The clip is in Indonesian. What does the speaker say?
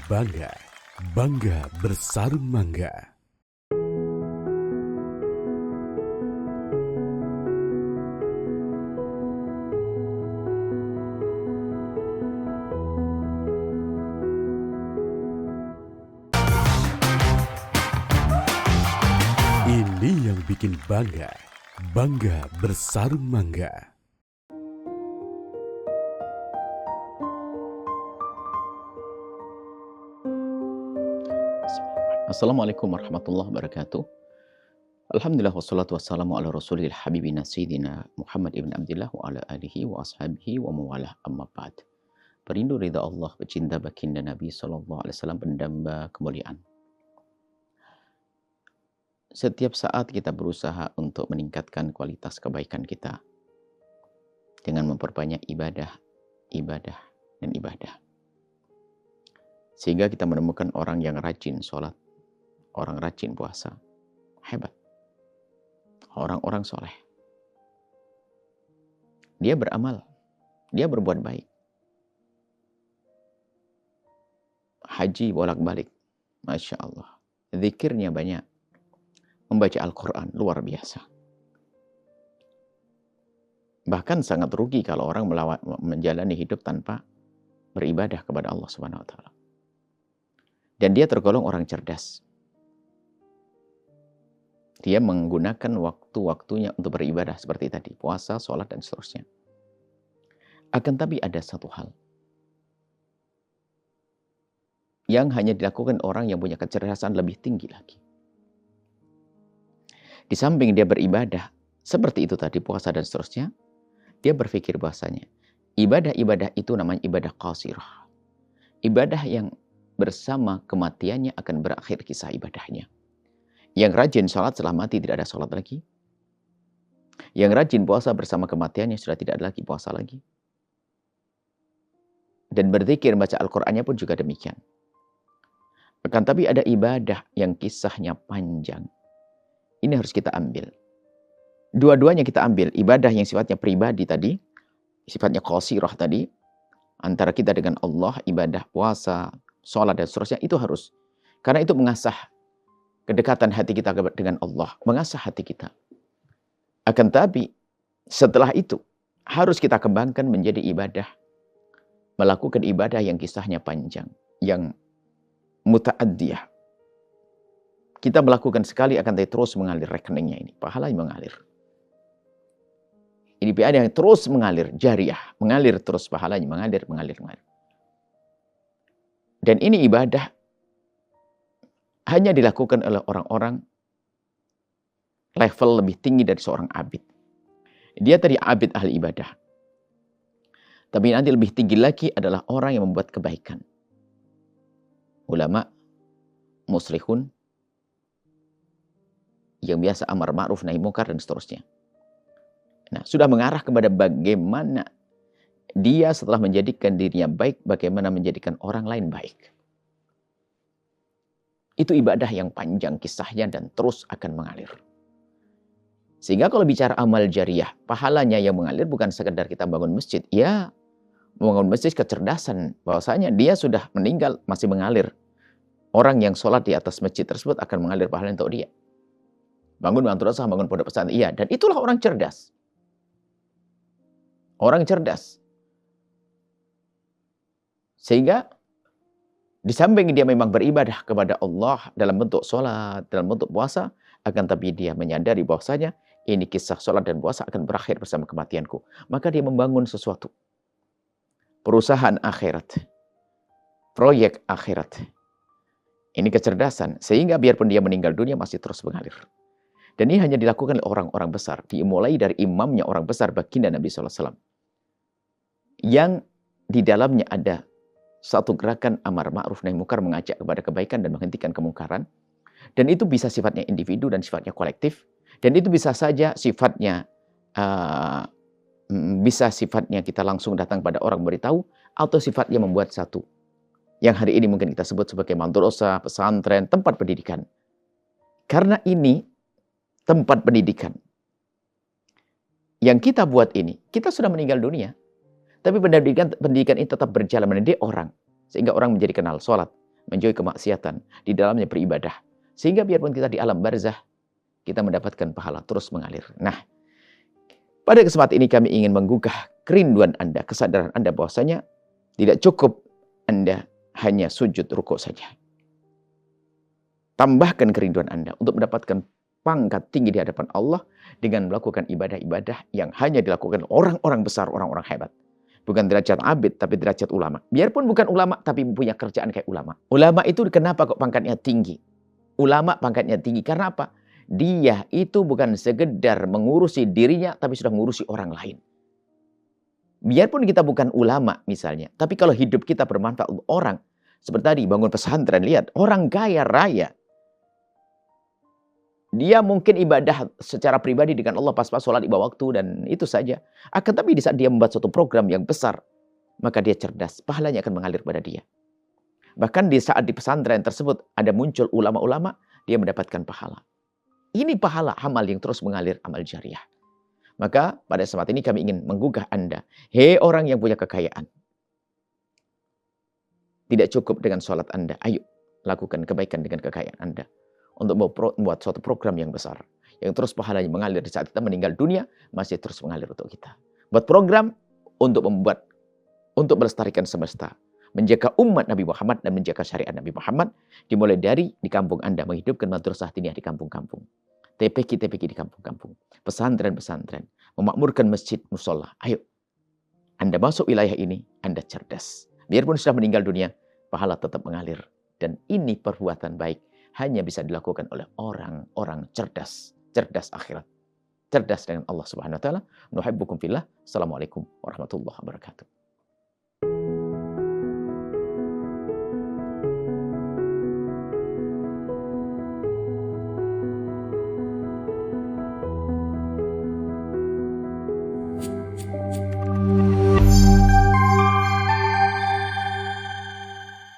bangga, bangga bersarung mangga. Ini yang bikin bangga, bangga bersarung mangga. Assalamualaikum warahmatullahi wabarakatuh. Alhamdulillah wassalatu wassalamu ala rasulil habibina sayyidina Muhammad ibn Abdillah wa ala alihi wa ashabihi wa mawalah amma ba'd. Perindu ridha Allah, pecinta baginda Nabi sallallahu alaihi wasallam, pendamba kemuliaan. Setiap saat kita berusaha untuk meningkatkan kualitas kebaikan kita dengan memperbanyak ibadah, dan ibadah. Sehingga kita menemukan orang yang rajin sholat, orang rajin puasa. Hebat. Orang-orang soleh. Dia beramal. Dia berbuat baik. Haji bolak-balik. Masya Allah. Zikirnya banyak. Membaca Al-Quran luar biasa. Bahkan sangat rugi kalau orang menjalani hidup tanpa beribadah kepada Allah Subhanahu wa Ta'ala. Dan dia tergolong orang cerdas. Dia menggunakan waktu-waktunya untuk beribadah seperti tadi. Puasa, sholat, dan seterusnya. Akan tapi ada satu hal. Yang hanya dilakukan orang yang punya kecerdasan lebih tinggi lagi. Di samping dia beribadah, seperti itu tadi, puasa dan seterusnya. Dia berpikir bahasanya, ibadah-ibadah itu namanya ibadah qasirah. Ibadah yang bersama kematiannya akan berakhir kisah ibadahnya. Yang rajin sholat setelah mati tidak ada sholat lagi. Yang rajin puasa bersama kematiannya sudah tidak ada lagi puasa lagi. Dan berzikir baca Al-Qur'annya pun juga demikian. Akan tapi ada ibadah yang kisahnya panjang. Ini harus kita ambil. Dua-duanya kita ambil. Ibadah yang sifatnya pribadi tadi, sifatnya qasirah tadi, antara kita dengan Allah, ibadah puasa, sholat dan seterusnya, itu harus. Karena itu mengasah kedekatan hati kita dengan Allah. Mengasah hati kita. Akan tapi, setelah itu, harus kita kembangkan menjadi ibadah. Melakukan ibadah yang kisahnya panjang. Yang muta'addiyah. Kita melakukan sekali, akan terus mengalir rekeningnya ini. Pahalanya mengalir. Ini ibadah yang terus mengalir. Jariyah. Mengalir terus pahalanya. Mengalir. Dan ini ibadah hanya dilakukan oleh orang-orang level lebih tinggi dari seorang abid. Dia tadi abid ahli ibadah. Tapi nanti lebih tinggi lagi adalah orang yang membuat kebaikan. Ulama, muslihun, yang biasa amar ma'ruf nahi munkar dan seterusnya. Nah, sudah mengarah kepada bagaimana dia setelah menjadikan dirinya baik, bagaimana menjadikan orang lain baik. Itu ibadah yang panjang kisahnya dan terus akan mengalir. Sehingga kalau bicara amal jariyah, pahalanya yang mengalir bukan sekedar kita bangun masjid. Ya, membangun masjid kecerdasan. Bahwasanya dia sudah meninggal masih mengalir. Orang yang sholat di atas masjid tersebut akan mengalir pahala untuk dia. Bangun madrasah, bangun pondok pesantren. Iya, dan itulah orang cerdas. Orang cerdas. Sehingga di samping dia memang beribadah kepada Allah dalam bentuk sholat, dalam bentuk puasa, akan tapi dia menyadari bahwasanya ini kisah sholat dan puasa akan berakhir bersama kematianku. Maka dia membangun sesuatu. Perusahaan akhirat. Proyek akhirat. Ini kecerdasan. Sehingga biarpun dia meninggal dunia masih terus mengalir. Dan ini hanya dilakukan oleh orang-orang besar. Dimulai dari imamnya orang besar baginda Nabi SAW. Yang di dalamnya ada satu gerakan amar ma'ruf nahi munkar, mengajak kepada kebaikan dan menghentikan kemungkaran. Dan itu bisa sifatnya individu dan sifatnya kolektif. Dan itu bisa saja sifatnya kita langsung datang pada orang memberitahu, atau sifatnya membuat satu. Yang hari ini mungkin kita sebut sebagai madrasah, pesantren, tempat pendidikan. Karena ini tempat pendidikan. Yang kita buat ini, kita sudah meninggal dunia. Tapi pendidikan ini tetap berjalan, mendidik orang. Sehingga orang menjadi kenal sholat, menjauhi kemaksiatan, di dalamnya beribadah. Sehingga biarpun kita di alam barzah, kita mendapatkan pahala terus mengalir. Nah, pada kesempatan ini kami ingin menggugah kerinduan Anda, kesadaran Anda bahwasanya tidak cukup Anda hanya sujud rukuk saja. Tambahkan kerinduan Anda untuk mendapatkan pangkat tinggi di hadapan Allah dengan melakukan ibadah-ibadah yang hanya dilakukan orang-orang besar, orang-orang hebat. Bukan derajat abid, tapi derajat ulama. Biarpun bukan ulama, tapi punya kerjaan kayak ulama. Ulama itu kenapa kok pangkatnya tinggi? Ulama pangkatnya tinggi karena apa? Dia itu bukan sekedar mengurusi dirinya, tapi sudah mengurusi orang lain. Biarpun kita bukan ulama misalnya, tapi kalau hidup kita bermanfaat untuk orang, seperti tadi bangun pesantren, lihat orang kaya raya. Dia mungkin ibadah secara pribadi dengan Allah pas-pas sholat lima waktu dan itu saja. Akan tapi di saat dia membuat suatu program yang besar, maka dia cerdas, pahalanya akan mengalir pada dia. Bahkan di saat di pesantren tersebut ada muncul ulama-ulama, dia mendapatkan pahala. Ini pahala amal yang terus mengalir, amal jariah. Maka pada saat ini kami ingin menggugah Anda. Hei orang yang punya kekayaan. Tidak cukup dengan sholat Anda. Ayo lakukan kebaikan dengan kekayaan Anda. Untuk membuat suatu program yang besar. Yang terus pahalanya mengalir di saat kita meninggal dunia, masih terus mengalir untuk kita. Buat program untuk melestarikan semesta. Menjaga umat Nabi Muhammad dan menjaga syariat Nabi Muhammad. Dimulai dari di kampung Anda. Menghidupkan madrasah diniyah di kampung-kampung. TPQ-TPQ di kampung-kampung. Pesantren-pesantren. Memakmurkan masjid, musola. Ayo. Anda masuk wilayah ini, Anda cerdas. Biarpun sudah meninggal dunia, pahala tetap mengalir. Dan ini perbuatan baik. Hanya bisa dilakukan oleh orang-orang cerdas. Cerdas akhirat. Cerdas dengan Allah Subhanahu wa taala. Nuhibbukum fillah. Assalamualaikum warahmatullahi wabarakatuh.